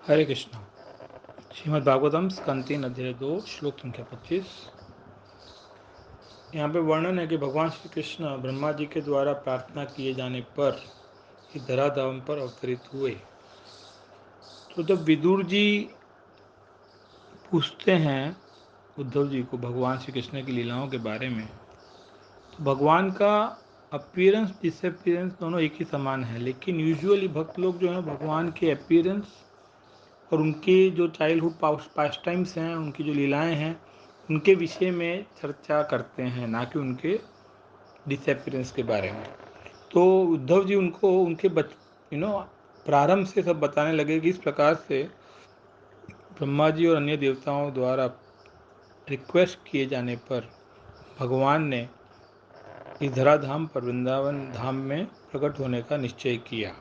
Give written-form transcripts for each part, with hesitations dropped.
हरे कृष्णा। श्रीमद् भागवतम स्कंद 3 अध्याय 2 श्लोक संख्या 25। यहाँ पे वर्णन है कि भगवान श्री कृष्ण ब्रह्मा जी के द्वारा प्रार्थना किए जाने पर इस धराधाम पर अवतरित हुए। तो जब विदुर जी पूछते हैं उद्धव जी को भगवान श्री कृष्ण की लीलाओं के बारे में, तो भगवान का अपीयरेंस डिसअपीयरेंस दोनों एक ही समान है, लेकिन यूजुअली भक्त लोग जो है भगवान के अपीयरेंस और उनके जो चाइल्डहुड पास्ट टाइम्स हैं, उनकी जो लीलाएं हैं, उनके विषय में चर्चा करते हैं, ना कि उनके डिसअपीयरेंस के बारे में। तो उद्धव जी उनको उनके प्रारंभ से सब बताने लगे कि इस प्रकार से ब्रह्मा जी और अन्य देवताओं द्वारा रिक्वेस्ट किए जाने पर भगवान ने इस धराधाम पर वृंदावन धाम में प्रकट होने का निश्चय किया।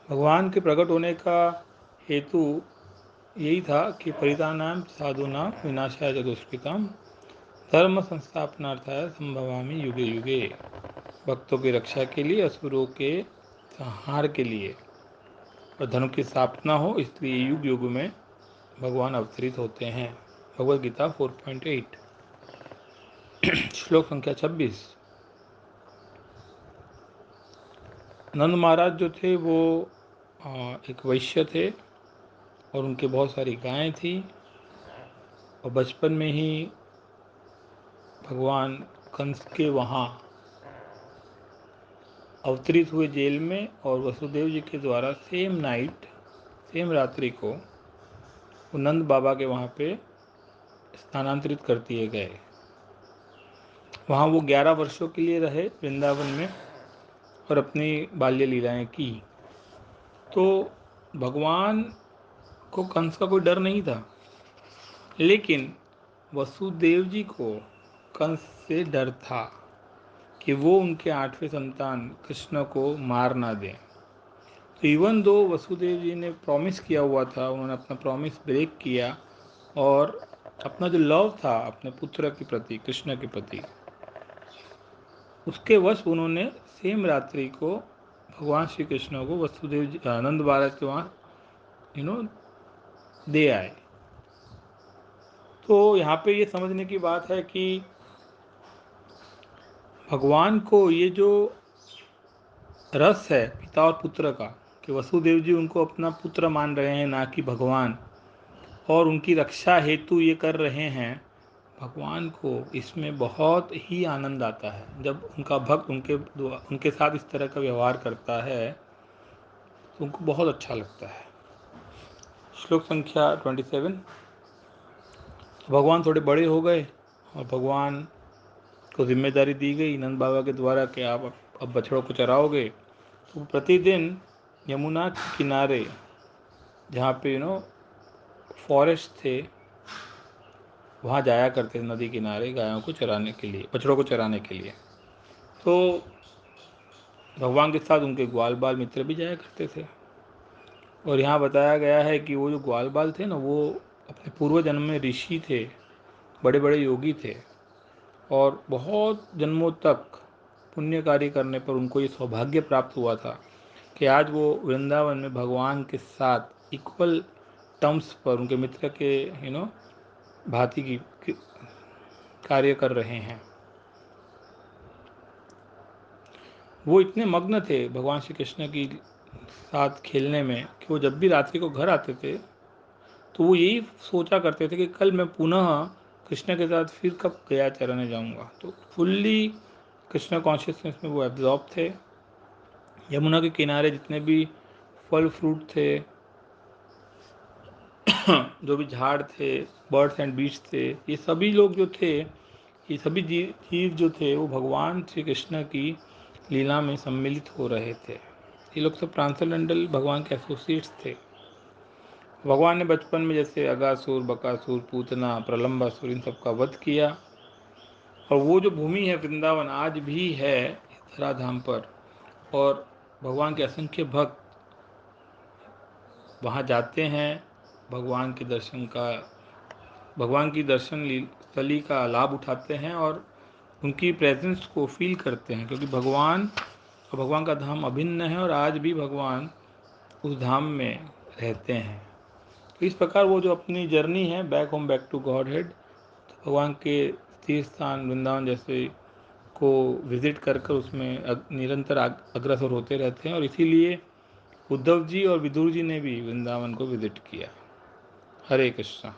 भगवान के प्रकट होने का हेतु यही था कि परितानाम साधूनाम विनाशाय चतुष्कृताम धर्म संस्थापनार्थाय संभवामि युगे युगे। भक्तों की रक्षा के लिए, असुरों के संहार के लिए और धर्म की स्थापना हो, इसलिए युग युग में भगवान अवतरित होते हैं। भगवद गीता 4.8 श्लोक संख्या 26। नंद महाराज जो थे वो एक वैश्य थे और उनके बहुत सारी गायें थी, और बचपन में ही भगवान कंस के वहाँ अवतरित हुए जेल में, और वसुदेव जी के द्वारा सेम रात्रि को वो नंद बाबा के वहाँ पे स्थानांतरित कर दिए गए। वहाँ वो 11 वर्षों के लिए रहे वृंदावन में और अपनी बाल्य लीलाएं की। तो भगवान को कंस का कोई डर नहीं था, लेकिन वसुदेव जी को कंस से डर था कि वो उनके 8वें संतान कृष्ण को मार ना दें। तो इवन दो वसुदेव जी ने प्रॉमिस किया हुआ था, उन्होंने अपना प्रॉमिस ब्रेक किया और अपना जो लव था अपने पुत्र के प्रति, कृष्ण के प्रति, उसके वश उन्होंने सेम रात्रि को भगवान श्री कृष्ण को वसुदेव जी आनंद महाराज के वहाँ दे आए। तो यहाँ पे ये समझने की बात है कि भगवान को ये जो रस है पिता और पुत्र का, कि वसुदेव जी उनको अपना पुत्र मान रहे हैं ना कि भगवान, और उनकी रक्षा हेतु ये कर रहे हैं, भगवान को इसमें बहुत ही आनंद आता है। जब उनका भक्त उनके साथ इस तरह का व्यवहार करता है तो उनको बहुत अच्छा लगता है। श्लोक संख्या 27। भगवान थोड़े बड़े हो गए और भगवान को जिम्मेदारी दी गई नंद बाबा के द्वारा कि आप अब बछड़ों को चराओगे। तो प्रतिदिन यमुना के किनारे, जहाँ पे फॉरेस्ट थे, वहाँ जाया करते थे नदी किनारे गायों को चराने के लिए, बछड़ों को चराने के लिए। तो भगवान के साथ उनके ग्वाल बाल मित्र भी जाया करते थे। और यहाँ बताया गया है कि वो जो ग्वाल बाल थे ना, वो अपने पूर्व जन्म में ऋषि थे, बड़े बड़े योगी थे, और बहुत जन्मों तक पुण्य कार्य करने पर उनको ये सौभाग्य प्राप्त हुआ था कि आज वो वृंदावन में भगवान के साथ इक्वल टर्म्स पर उनके मित्र के भांति की कार्य कर रहे हैं। वो इतने मग्न थे भगवान श्री कृष्ण की साथ खेलने में कि वो जब भी रात्रि को घर आते थे तो वो यही सोचा करते थे कि कल मैं पुनः कृष्ण के साथ फिर कब गया चराने जाऊंगा। तो फुल्ली कृष्ण कॉन्शियसनेस में वो एब्जॉर्ब थे। यमुना के किनारे जितने भी फल फ्रूट थे, जो भी झाड़ थे, बर्ड्स एंड बीट्स थे, ये सभी लोग जो थे, ये सभी जीव जो थे, वो भगवान श्री कृष्ण की लीला में सम्मिलित हो रहे थे। ये लोग सब ट्रांसेंडेंटल भगवान के एसोसिएट्स थे। भगवान ने बचपन में जैसे अगासुर, बकासुर, पूतना, प्रलंबासुर, इन सब का वध किया, और वो जो भूमि है वृंदावन आज भी है इस धराधाम पर, और भगवान के असंख्य भक्त वहाँ जाते हैं भगवान के दर्शन का, भगवान की दर्शन स्थली का लाभ उठाते हैं और उनकी प्रेजेंस को फील करते हैं, क्योंकि भगवान और भगवान का धाम अभिन्न है, और आज भी भगवान उस धाम में रहते हैं। तो इस प्रकार वो जो अपनी जर्नी है back home back to godhead, तो भगवान के तीर्थ स्थान वृंदावन जैसे को विजिट कर कर उसमें निरंतर अग्रसर होते रहते हैं। और इसीलिए उद्धव जी और विदुर जी ने भी वृंदावन को विजिट किया। हरे कृष्णा।